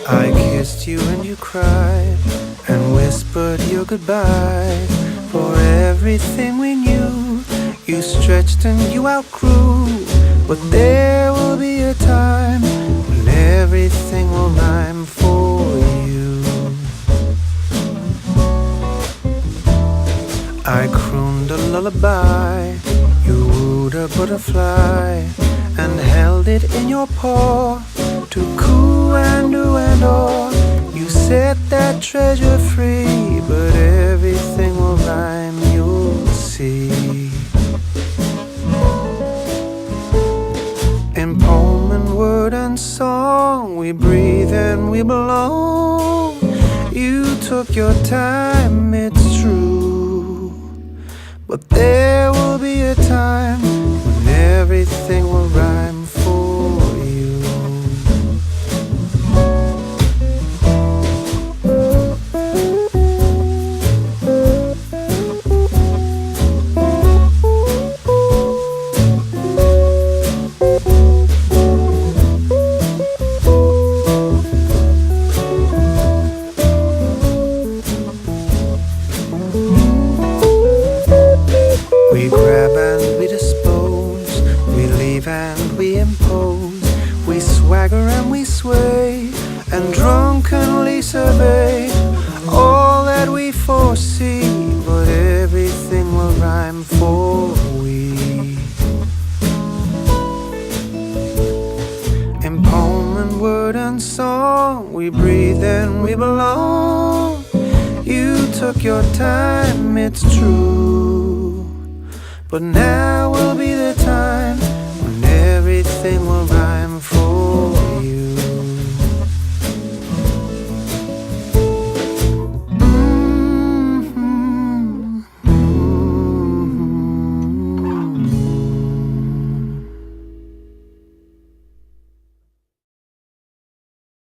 I kissed you and you cried and whispered your goodbye. For everything we knew, you stretched and you outgrew. But there will be a time when everything will rhyme for you. I crooned a lullaby, you wooed a butterfly and held it in your paw to coo and do and all. You set that treasure free, but everything will rhyme, you'll see. In poem and word and song, we breathe and we belong. You took your time, it's true, but there will be a time when everything will rhyme for you. We grab and we dispose, we leave and we impose, we swagger and we sway, and drunkenly survey all that we foresee, but everything will rhyme for we. In poem and word and song, we breathe and we belong. You took your time, it's true, but now will be the time